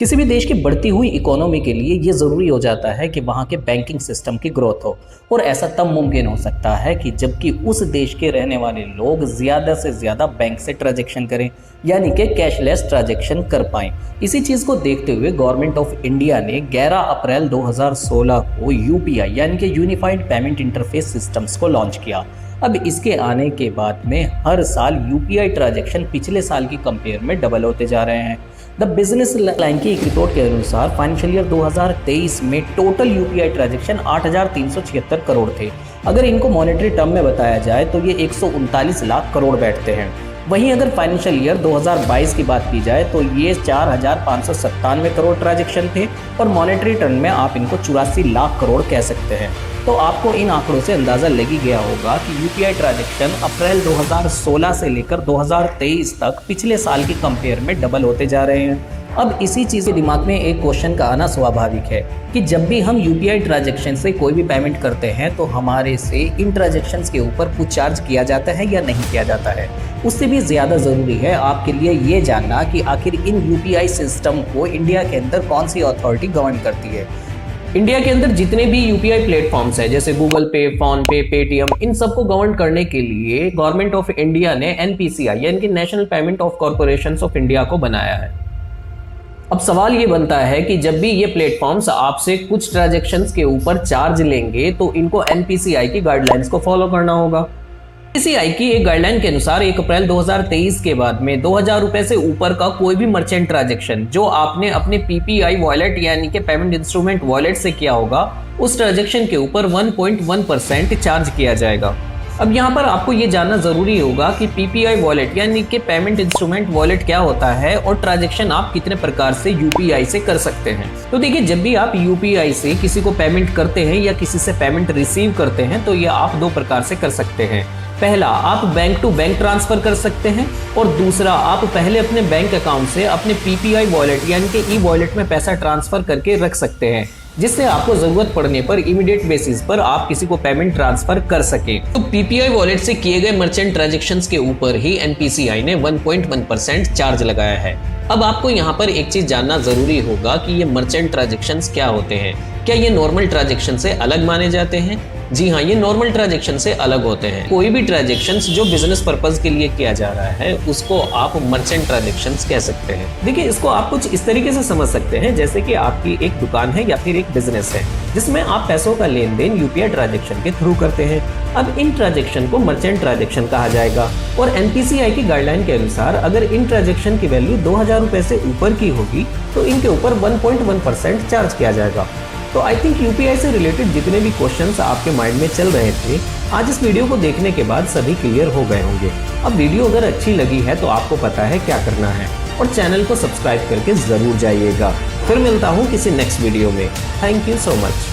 किसी भी देश की बढ़ती हुई इकोनॉमी के लिए ये ज़रूरी हो जाता है कि वहाँ के बैंकिंग सिस्टम की ग्रोथ हो। और ऐसा तब मुमकिन हो सकता है कि जबकि उस देश के रहने वाले लोग ज़्यादा से ज़्यादा बैंक से ट्रांजैक्शन करें, यानी कि कैशलेस ट्रांजैक्शन कर पाएँ। इसी चीज़ को देखते हुए गवर्नमेंट ऑफ इंडिया ने 11 अप्रैल 2016 को यूपीआई यानी कि यूनिफाइड पेमेंट इंटरफेस सिस्टम्स को लॉन्च किया। अब इसके आने के बाद में हर साल यूपीआई ट्रांजैक्शन पिछले साल की कंपेयर में डबल होते जा रहे हैं। द बिजनेस लाइन की एक रिपोर्ट के अनुसार फाइनेंशियल ईयर 2023 में टोटल यूपीआई ट्रांजैक्शन 8,376 करोड़ थे। अगर इनको मॉनेटरी टर्म में बताया जाए तो ये 139 लाख करोड़ बैठते हैं। वहीं अगर फाइनेंशियल ईयर 2022 की बात की जाए तो ये 4,597 करोड़ ट्रांजैक्शन थे और मॉनेटरी टर्म में आप इनको 84 लाख करोड़ कह सकते हैं। तो आपको इन आंकड़ों से अंदाज़ा लग ही गया होगा कि यूपीआई ट्रांजैक्शन अप्रैल 2016 से लेकर 2023 तक पिछले साल की कंपेयर में डबल होते जा रहे हैं। अब इसी चीज़ के दिमाग में एक क्वेश्चन का आना स्वाभाविक है कि जब भी हम यूपीआई ट्रांजैक्शन से कोई भी पेमेंट करते हैं तो हमारे से इन ट्रांजैक्शंस के ऊपर कुछ चार्ज किया जाता है या नहीं किया जाता है। उससे भी ज़्यादा ज़रूरी है आपके लिए ये जानना कि आखिर इन यूपीआई सिस्टम को इंडिया के अंदर कौन सी अथॉरिटी गवर्न करती है। इंडिया के अंदर जितने भी यूपीआई प्लेटफॉर्म्स हैं जैसे गूगल पे, फोन पे, पेटीएम, इन सबको गवर्न करने के लिए गवर्नमेंट ऑफ इंडिया ने एनपीसीआई यानी कि national payment of corporations of India को बनाया है। अब सवाल ये बनता है कि जब भी ये प्लेटफॉर्म्स आपसे कुछ ट्रांजैक्शंस के ऊपर चार्ज लेंगे तो इनको एनपीसीआई की गाइडलाइंस को फॉलो करना होगा। एनपीसीआई की एक गाइडलाइन के अनुसार 1 अप्रैल 2023 के बाद में 2,000 रुपए से ऊपर का कोई भी मर्चेंट ट्रांजैक्शन जो आपने अपने पीपीआई वॉलेट यानी कि पेमेंट इंस्ट्रूमेंट वॉलेट से किया होगा, उस ट्रांजैक्शन के ऊपर 1.1% चार्ज किया जाएगा। अब यहाँ पर आपको ये जानना जरूरी होगा कि पीपीआई वॉलेट यानी कि पेमेंट इंस्ट्रूमेंट वॉलेट क्या होता है और ट्रांजैक्शन आप कितने प्रकार से यूपीआई से कर सकते हैं। तो देखिए, जब भी आप यूपीआई से किसी को पेमेंट करते हैं या किसी से पेमेंट रिसीव करते हैं तो ये आप दो प्रकार से कर सकते हैं। पहला, आप बैंक टू बैंक ट्रांसफर कर सकते हैं और दूसरा, आप पहले अपने बैंक अकाउंट से अपने पीपीआई वॉलेट यानी कि ई वॉलेट में पैसा ट्रांसफर करके रख सकते हैं, जिससे आपको जरूरत पड़ने पर इमीडिएट बेसिस पर आप किसी को पेमेंट ट्रांसफर कर सके। तो पीपीआई वॉलेट से किए गए मर्चेंट ट्रांजैक्शंस के ऊपर ही एनपीसीआई ने 1.1% चार्ज लगाया है। अब आपको यहाँ पर एक चीज जानना जरूरी होगा कि ये मर्चेंट ट्रांजैक्शंस क्या होते हैं। क्या ये नॉर्मल ट्रांजैक्शन से अलग माने जाते हैं? जी हाँ, ये नॉर्मल ट्रांजैक्शन से अलग होते हैं। कोई भी ट्रांजैक्शंस जो बिजनेस पर्पस के लिए किया जा रहा है उसको आप मर्चेंट ट्रांजैक्शंस कह सकते हैं। देखिए, इसको आप कुछ इस तरीके से समझ सकते हैं जैसे कि आपकी एक दुकान है या फिर एक बिजनेस है जिसमें आप पैसों का लेन देन यूपीआई ट्रांजैक्शन के थ्रू करते हैं। अब इन ट्रांजैक्शन को मर्चेंट ट्रांजैक्शन कहा जाएगा और एनपीसीआई की गाइडलाइन के अनुसार अगर इन ट्रांजैक्शन की वैल्यू 2,000 रुपए से ऊपर की होगी तो इनके ऊपर 1.1% चार्ज किया जाएगा। तो आई थिंक यूपीआई से रिलेटेड जितने भी क्वेश्चंस आपके माइंड में चल रहे थे, आज इस वीडियो को देखने के बाद सभी क्लियर हो गए होंगे। अब वीडियो अगर अच्छी लगी है तो आपको पता है क्या करना है और चैनल को सब्सक्राइब करके जरूर जाइएगा। फिर मिलता हूँ किसी नेक्स्ट वीडियो में। Thank you so much.